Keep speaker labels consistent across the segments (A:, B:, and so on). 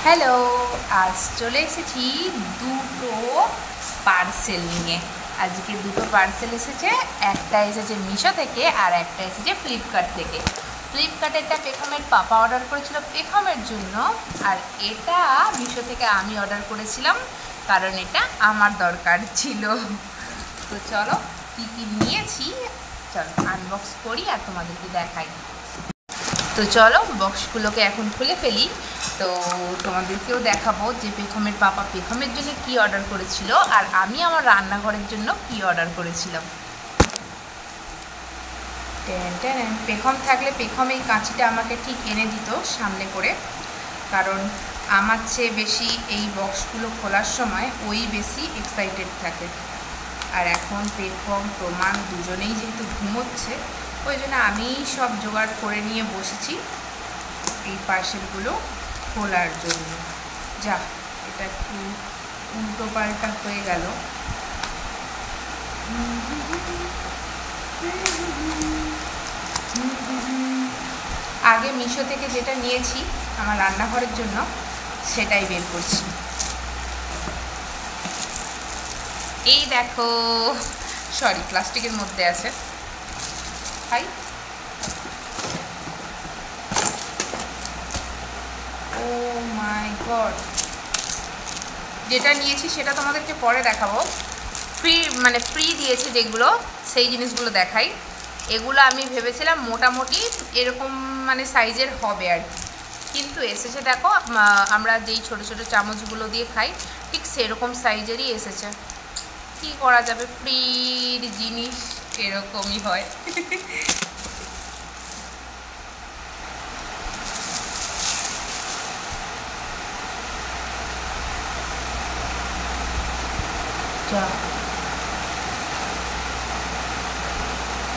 A: Hello, আজ চলে এসেছি দুটো পার্সেল নিয়ে। আজকে দুটো পার্সেল এসেছে, একটা এসেছে মিশো থেকে আর একটা এসেছে ফ্লিপকার্ট থেকে। ফ্লিপকার্টেরটা পেখমের পাপা অর্ডার করেছিল পেখমের জন্য, আর এটা মিশো থেকে আমি অর্ডার করেছিলাম কারণ এটা আমার দরকার ছিল। তো চলো কী কী নিয়েছি চলো আনবক্স করি আর তোমাদেরকে দেখাই। তো চলো বক্সগুলোকে এখন খুলে ফেলি, তো তোমাদেরকেও দেখাবো যে পেখমের পাপা পেখমের জন্য কি অর্ডার করেছিল আর আমি আমার রান্নাঘরের জন্য কি অর্ডার করেছিলাম। পেখম থাকলে পেখম এই কাঁচিটা আমাকে ঠিক এনে দিত সামনে করে, কারণ আমার চেয়ে বেশি এই বক্সগুলো খোলার সময় ওই বেশি এক্সাইটেড থাকে। আর এখন পেখম প্রমাণ দুজনেই যেহেতু ঘুমোচ্ছে, ওই জন্য আমিই সব জোগাড় করে নিয়ে বসেছি এই পার্সেলগুলো খোলার জন্য। যা, এটা একটু উল্টো পাল্টা হয়ে গেল। আগে মিশো থেকে যেটা নিয়েছি আমার রান্নাঘরের জন্য সেটাই বের করছি। এই দেখো, সরি প্লাস্টিকের মধ্যে আছে। হাই, ও মাই গড, যেটা নিয়েছি সেটা তোমাদেরকে পরে দেখাবো। ফ্রি দিয়েছে যেগুলো, সেই জিনিসগুলো দেখাই। এগুলো আমি ভেবেছিলাম মোটামুটি এরকম সাইজের হবে আর কি, কিন্তু এসেছে দেখো আমরা যেই ছোট ছোট চামচগুলো দিয়ে খাই ঠিক সেরকম সাইজেরই এসেছে। কি করা যাবে, ফ্রির জিনিস এরকমই হয়।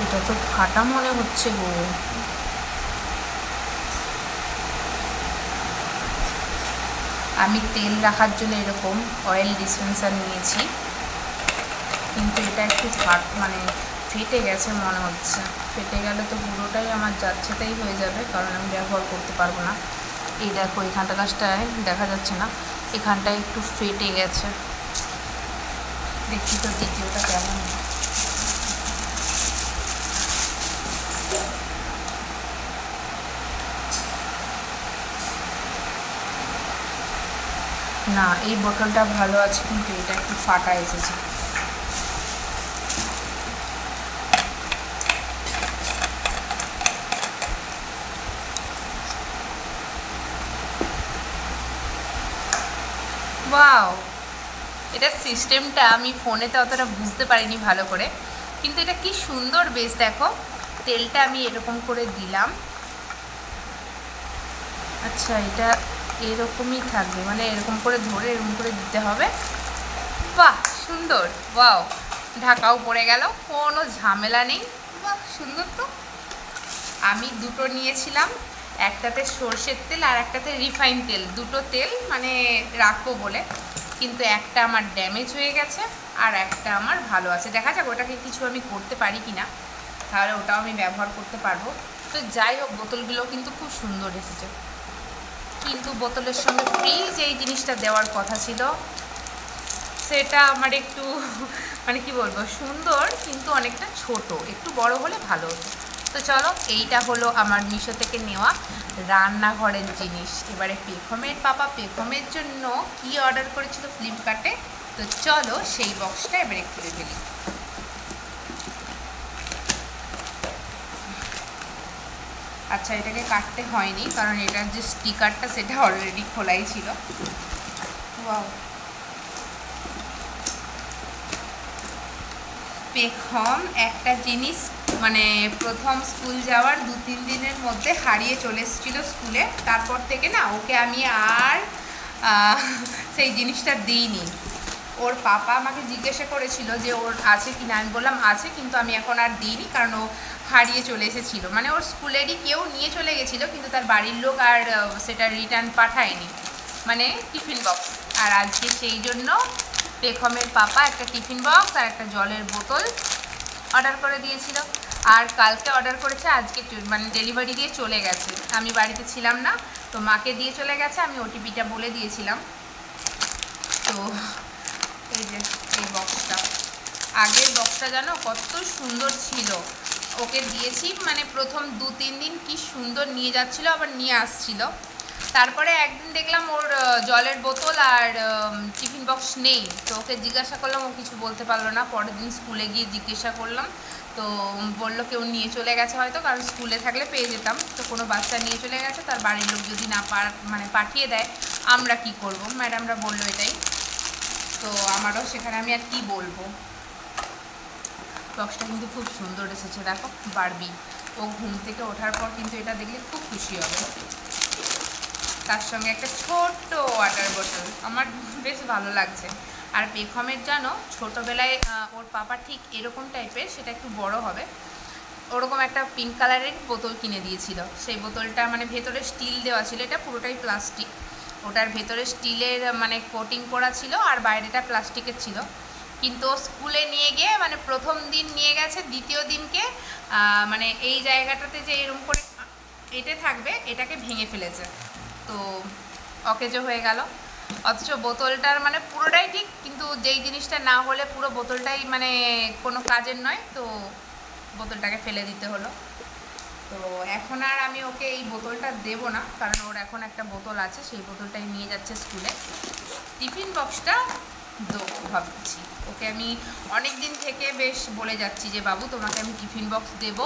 A: এটা তো ফাটা মনে হচ্ছে গো। আমি তেল রাখার জন্য এরকম অয়েল ডিসপেন্সার নিয়েছি, কিন্তু এটা একটু ফেটে গেছে মনে হচ্ছে। ফেটে গেলে তো পুরোটাই আমার যাচ্ছে তাই হয়ে যাবে, কারণ আমি ব্যবহার করতে পারবো না। এই দেখো এখানটা গাছটায় দেখা যাচ্ছে না, এখানটায় একটু ফেটে গেছে। দেখি তো দ্বিতীয়টা কেমন। না, এই বোতলটা ভালো আছে, কিন্তু এটা একটু ফাটা এসেছে। ওয়াও, এটার সিস্টেমটা আমি ফোনেতে অতটা বুঝতে পারিনি ভালো করে, কিন্তু এটা কি সুন্দর বেশ। দেখো তেলটা আমি এরকম করে দিলাম। আচ্ছা, এটা এরকমই থাকবে, এরকম করে ধরে এরকম করে দিতে হবে। বাহ সুন্দর, ওয়াও, ঢাকাও পড়ে গেল, কোনো ঝামেলা নেই। বাহ সুন্দর তো। আমি দুটো নিয়েছিলাম, একটাতে সর্ষের তেল আর একটাতে রিফাইন তেল। দুটো তেল রাখবো বলে, কিন্তু একটা আমার ড্যামেজ হয়ে গেছে আর একটা আমার ভালো আছে। দেখা যাক ওটাকে কিছু আমি করতে পারি কি না, তাহলে ওটাও আমি ব্যবহার করতে পারবো। তো যাই হোক, বোতলগুলো কিন্তু খুব সুন্দর এসেছে, কিন্তু বোতলের সঙ্গে ফ্রি যেই জিনিসটা দেওয়ার কথা ছিল সেটা আমার একটু কি বলবো, সুন্দর কিন্তু অনেকটা ছোট, একটু বড় হলে ভালো হতো। তো চলো, এইটা হলো আমার মিশো থেকে নেওয়া রান্নাঘরের জিনিস। এবারে পেখমের পাপা পেখমের জন্য কি অর্ডার করেছিল ফ্লিপকার্টে, তো চলো সেই বক্সটা এবারে খুলে ফেলি। আচ্ছা, এটাকে কাটতে হয়নি, কারণ এটার যে স্টিকারটা সেটা অলরেডি খোলাই ছিল। ওয়াও, পেখম একটা জিনিস প্রথম স্কুল যাওয়ার 2-3 দিনের মধ্যে হারিয়ে চলে এসেছিলো স্কুলে। তারপর থেকে না ওকে আমি আর সেই জিনিসটা দিইনি। ওর পাপা আমাকে জিজ্ঞাসা করেছিল যে ওর আছে কি না, আমি বললাম আছে, কিন্তু আমি এখন আর দিইনি, কারণ ও হারিয়ে চলে এসেছিলো। ওর স্কুলেরই কেউ নিয়ে চলে গেছিলো, কিন্তু তার বাড়ির লোক আর সেটা রিটার্ন পাঠায়নি, টিফিন বক্স। আর আজকে সেই জন্য পেখমের পাপা একটা টিফিন বক্স আর একটা জলের বোতল অর্ডার করে দিয়েছিল। আর কালকে অর্ডার করেছে, আজকে ডেলিভারি দিয়ে চলে গেছে। আমি বাড়িতে ছিলাম না, তো মাকে দিয়ে চলে গেছে, আমি ওটিপিটা বলে দিয়েছিলাম। তো এই যে এই বক্সটা, আগের বক্সটা জানো কত সুন্দর ছিল, ওকে দিয়েছি মানে প্রথম 2-3 দিন কি সুন্দর নিয়ে যাচ্ছিল, আবার নিয়ে আসছিল। তারপরে একদিন দেখলাম ওর জলের বোতল আর টিফিন বক্স নেই, তো ওকে জিজ্ঞাসা করলাম, ও কিছু বলতে পারলো না। পরের দিন স্কুলে গিয়ে জিজ্ঞাসা করলাম, তো বললো কেউ নিয়ে চলে গেছে হয়তো, কারণ স্কুলে থাকলে পেয়ে যেতাম। তো কোনো বাচ্চা নিয়ে চলে গেছে, তার বাড়ির লোক যদি না মানে পাঠিয়ে দেয় আমরা কি করব, ম্যাডামরা বললো এটাই। তো আমারও সেখানে আমি আর কি বলবো। বক্সটা কিন্তু খুব সুন্দর এসেছে, দেখো বারবি। ও ঘুম থেকে ওঠার পর কিন্তু এটা দেখলে খুব খুশি হবে। তার সঙ্গে একটা ছোট্ট ওয়াটার বোতল, আমার বেশ ভালো লাগছে। আর পেখমের জানো ছোটোবেলায় ওর পাপা ঠিক এরকম টাইপের, সেটা একটু বড় হবে, ওরকম একটা পিঙ্ক কালারের বোতল কিনে দিয়েছিল। সেই বোতলটা মানে ভেতরে স্টিল দেওয়া ছিল, এটা পুরোটাই প্লাস্টিক, ওটার ভেতরে স্টিলের মানে কোটিং করা ছিল আর বাইরেটা প্লাস্টিকের ছিল। কিন্তু স্কুলে নিয়ে গিয়ে মানে প্রথম দিন নিয়ে গেছে, দ্বিতীয় দিনকে মানে এই জায়গাটাতে যে এরকম করে এটে থাকবে এটাকে ভেঙে ফেলেছে, তো অকেজো হয়ে গেল। অথচ বোতলটার মানে পুরোটাই ঠিক, কিন্তু যেই জিনিসটা না হলে পুরো বোতলটাই মানে কোনো কাজের নয়, তো বোতলটাকে ফেলে দিতে হলো। তো এখন আর আমি ওকে এই বোতলটা দেবো না, কারণ ওর এখন একটা বোতল আছে, সেই বোতলটাই নিয়ে যাচ্ছে স্কুলে। টিফিন বক্সটা দেবো ভাবছি ওকে, আমি অনেক দিন থেকে বেশ বলে যাচ্ছি যে বাবু তোমাকে আমি টিফিন বক্স দেবো,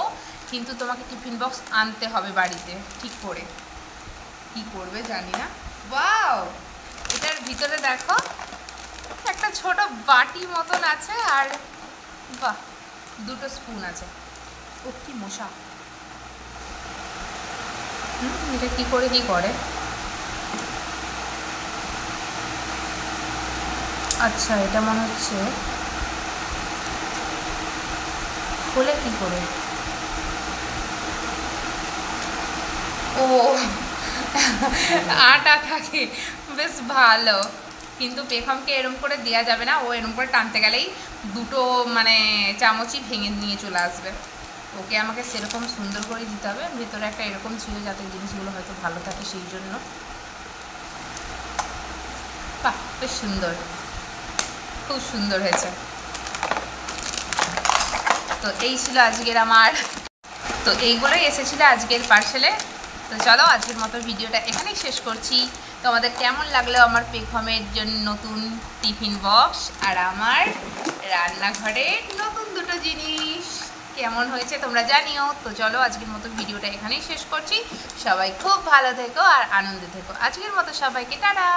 A: কিন্তু তোমাকে টিফিন বক্স আনতে হবে বাড়িতে ঠিক করে। কি করবে জানি না। ওয়াও, এটার ভিতরে দেখো একটা ছোট বাটি মতন আছে, আর বাহ 2টো স্পুন আছে। ও কি মশা, এটা কি করে আচ্ছা এটা মনে হচ্ছে খোলে কি করে, ও আটা থাকে, বেশ ভালো। কিন্তু পেখমকে এরম করে দেওয়া যাবে না, ও এরম করে টানতে গেলেই 2টো মানে চামচই ভেঙে নিয়ে চলে আসবে। ওকে আমাকে সেরকম সুন্দর করে দিতে হবে। ভেতরে একটা এরকম ছিল যাতে জিনিসগুলো হয়তো ভালো থাকে, সেই জন্য। বাহ বেশ সুন্দর, খুব সুন্দর হয়েছে। তো এই ছিল আজকের আমার, তো এইগুলোই এসেছিল আজকের পার্সেলে। তো চলো আজকের মতো ভিডিওটা এখানেই শেষ করছি। তোমাদের কেমন লাগলো আমার পেখমের জন্য নতুন টিফিন বক্স আর আমার রান্নাঘরের নতুন 2টো জিনিস কেমন হয়েছে তোমরা জানিও। তো চলো আজকের মতো ভিডিওটা এখানেই শেষ করছি। সবাই খুব ভালো থেকো আর আনন্দে থেকো। আজকের মতো সবাইকে টাটা।